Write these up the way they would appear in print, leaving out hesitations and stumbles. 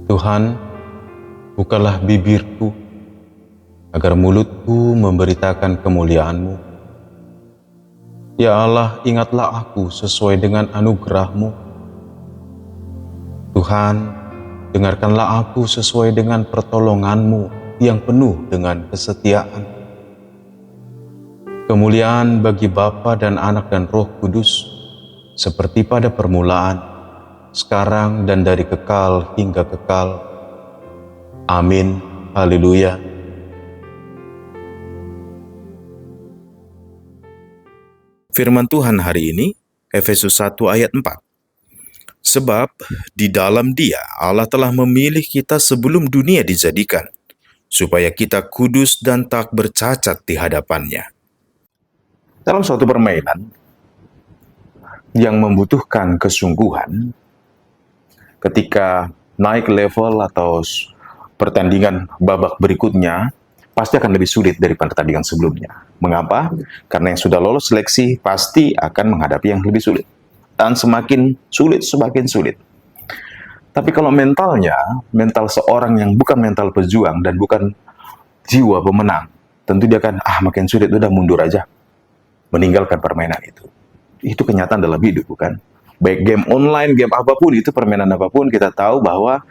Tuhan, bukalah bibirku, agar mulutku memberitakan kemuliaan-Mu. Ya Allah, ingatlah aku sesuai dengan anugerah-Mu. Tuhan, dengarkanlah aku sesuai dengan pertolongan-Mu yang penuh dengan kesetiaan. Kemuliaan bagi Bapa dan Anak dan Roh Kudus, seperti pada permulaan, sekarang dan dari kekal hingga kekal. Amin. Haleluya. Firman Tuhan hari ini, Efesus 1 ayat 4. Sebab di dalam Dia Allah telah memilih kita sebelum dunia dijadikan, supaya kita kudus dan tak bercacat di hadapan-Nya. Dalam suatu permainan yang membutuhkan kesungguhan, ketika naik level atau pertandingan babak berikutnya, pasti akan lebih sulit dari pertandingan sebelumnya. Mengapa? Karena yang sudah lolos seleksi pasti akan menghadapi yang lebih sulit. Dan semakin sulit, semakin sulit. Tapi kalau mental seorang yang bukan mental pejuang dan bukan jiwa pemenang, tentu dia akan, makin sulit, udah mundur aja. Meninggalkan permainan itu. Itu kenyataan dalam hidup, bukan? Baik game online, game apapun itu, permainan apapun, kita tahu bahwa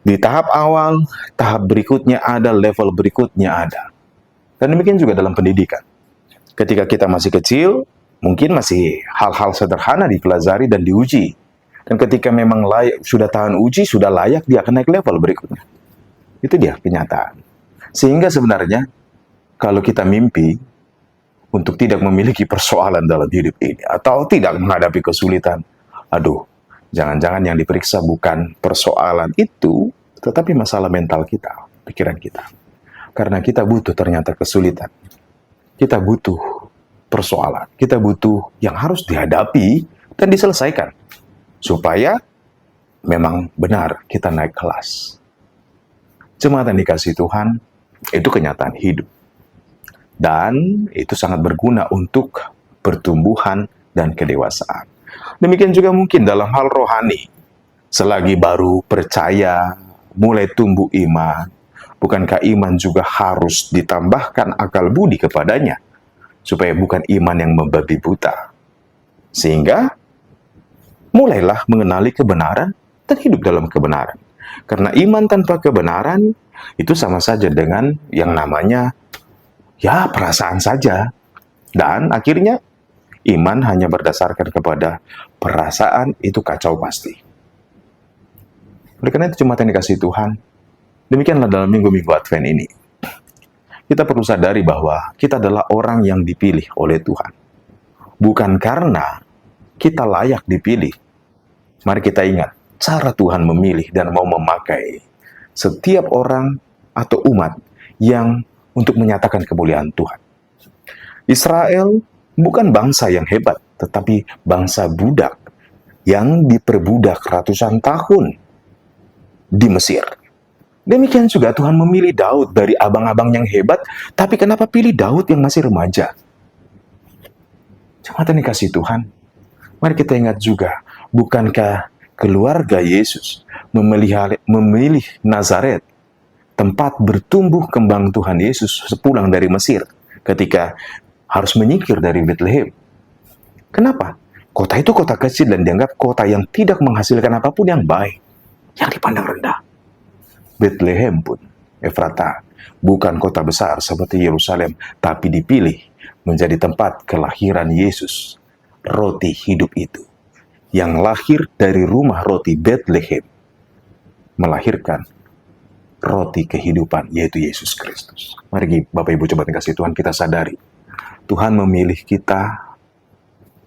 di tahap awal, tahap berikutnya ada, level berikutnya ada. Dan demikian juga dalam pendidikan. Ketika kita masih kecil, mungkin masih hal-hal sederhana dipelajari dan diuji. Dan ketika memang layak, sudah tahan uji, sudah layak, dia akan naik level berikutnya. Itu dia kenyataan. Sehingga sebenarnya, kalau kita mimpi untuk tidak memiliki persoalan dalam hidup ini, atau tidak menghadapi kesulitan, jangan-jangan yang diperiksa bukan persoalan itu, tetapi masalah mental kita, pikiran kita. Karena kita butuh ternyata kesulitan. Kita butuh persoalan. Kita butuh yang harus dihadapi dan diselesaikan. Supaya memang benar kita naik kelas. Jemaat yang dikasihi Tuhan, itu kenyataan hidup. Dan itu sangat berguna untuk pertumbuhan dan kedewasaan. Demikian juga mungkin dalam hal rohani. Selagi baru percaya, mulai tumbuh iman, bukankah iman juga harus ditambahkan akal budi kepadanya? Supaya bukan iman yang membabi buta. Sehingga mulailah mengenali kebenaran dan hidup dalam kebenaran. Karena iman tanpa kebenaran itu sama saja dengan yang namanya perasaan saja. Dan akhirnya iman hanya berdasarkan kepada perasaan, itu kacau pasti. Oleh karena itu jemaat yang dikasihi Tuhan, demikianlah dalam minggu-minggu Advent ini. Kita perlu sadari bahwa kita adalah orang yang dipilih oleh Tuhan. Bukan karena kita layak dipilih. Mari kita ingat, cara Tuhan memilih dan mau memakai setiap orang atau umat yang untuk menyatakan kemuliaan Tuhan. Israel bukan bangsa yang hebat, tetapi bangsa budak yang diperbudak ratusan tahun di Mesir. Demikian juga Tuhan memilih Daud dari abang-abang yang hebat, tapi kenapa pilih Daud yang masih remaja? Jemaat yang dikasihi Tuhan, mari kita ingat juga, bukankah keluarga Yesus memilih Nazaret, tempat bertumbuh kembang Tuhan Yesus sepulang dari Mesir, ketika harus menyingkir dari Bethlehem. Kenapa? Kota itu kota kecil dan dianggap kota yang tidak menghasilkan apapun yang baik, yang dipandang rendah. Bethlehem pun, Efrata, bukan kota besar seperti Yerusalem, tapi dipilih menjadi tempat kelahiran Yesus, roti hidup itu, yang lahir dari rumah roti Bethlehem, melahirkan roti kehidupan, yaitu Yesus Kristus. Mari Bapak Ibu coba kasih Tuhan, kita sadari, Tuhan memilih kita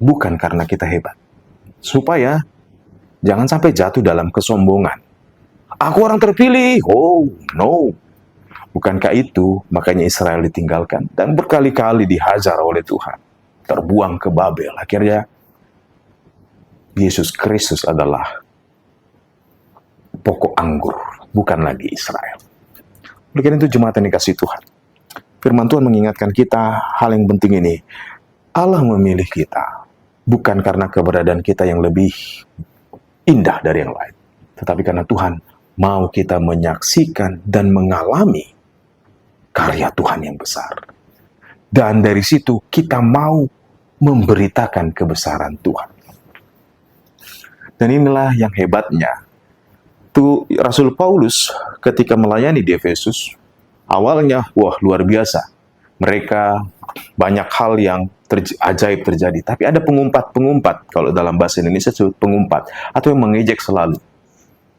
bukan karena kita hebat, supaya jangan sampai jatuh dalam kesombongan. Aku orang terpilih, no. Bukankah itu makanya Israel ditinggalkan dan berkali-kali dihajar oleh Tuhan, terbuang ke Babel. Akhirnya Yesus Kristus adalah pokok anggur, bukan lagi Israel. Oleh karena itu jemaat yang dikasihi Tuhan, firman Tuhan mengingatkan kita hal yang penting ini. Allah memilih kita bukan karena keberadaan kita yang lebih indah dari yang lain, tetapi karena Tuhan mau kita menyaksikan dan mengalami karya Tuhan yang besar. Dan dari situ kita mau memberitakan kebesaran Tuhan. Dan inilah yang hebatnya. Tuh Rasul Paulus ketika melayani di Efesus, awalnya luar biasa. Mereka banyak hal yang ajaib terjadi. Tapi ada pengumpat-pengumpat, kalau dalam bahasa Indonesia disebut pengumpat, atau yang mengejek selalu.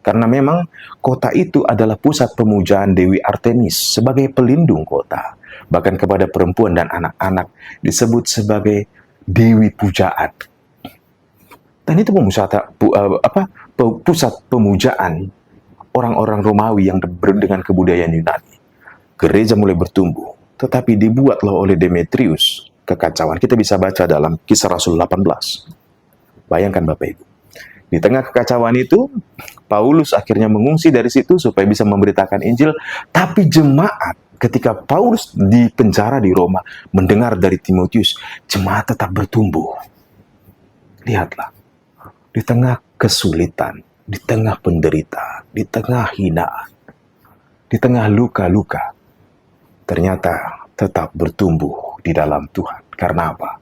Karena memang kota itu adalah pusat pemujaan Dewi Artemis sebagai pelindung kota. Bahkan kepada perempuan dan anak-anak disebut sebagai Dewi Pujaan. Dan itu pusat pemujaan orang-orang Romawi yang dengan kebudayaan Yunani. Gereja mulai bertumbuh, tetapi dibuatlah oleh Demetrius kekacauan. Kita bisa baca dalam Kisah Rasul 18. Bayangkan Bapak Ibu. Di tengah kekacauan itu, Paulus akhirnya mengungsi dari situ supaya bisa memberitakan Injil. Tapi jemaat, ketika Paulus di penjara di Roma, mendengar dari Timotius, jemaat tetap bertumbuh. Lihatlah, di tengah kesulitan, di tengah penderitaan, di tengah hinaan, di tengah luka-luka, ternyata tetap bertumbuh di dalam Tuhan. Karena apa?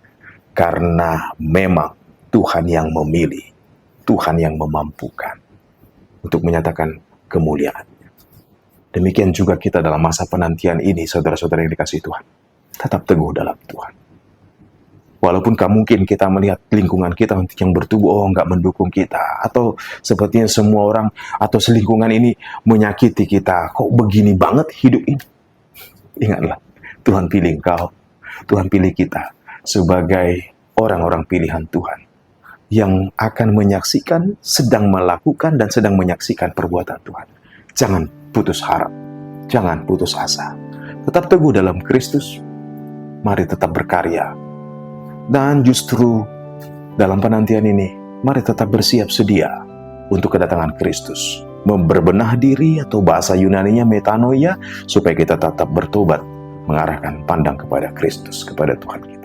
Karena memang Tuhan yang memilih, Tuhan yang memampukan untuk menyatakan kemuliaan-Nya. Demikian juga kita dalam masa penantian ini, saudara-saudara yang dikasihi Tuhan. Tetap teguh dalam Tuhan. Walaupun mungkin kita melihat lingkungan kita yang bertumbuh, nggak mendukung kita. Atau sepertinya semua orang atau selingkungan ini menyakiti kita. Kok begini banget hidup ini? Ingatlah, Tuhan pilih engkau, Tuhan pilih kita sebagai orang-orang pilihan Tuhan yang akan menyaksikan, sedang melakukan, dan sedang menyaksikan perbuatan Tuhan. Jangan putus harap, jangan putus asa. Tetap teguh dalam Kristus, mari tetap berkarya. Dan justru dalam penantian ini, mari tetap bersiap sedia untuk kedatangan Kristus. Berbenah diri atau bahasa Yunaninya metanoia, supaya kita tetap bertobat, mengarahkan pandang kepada Kristus, kepada Tuhan kita.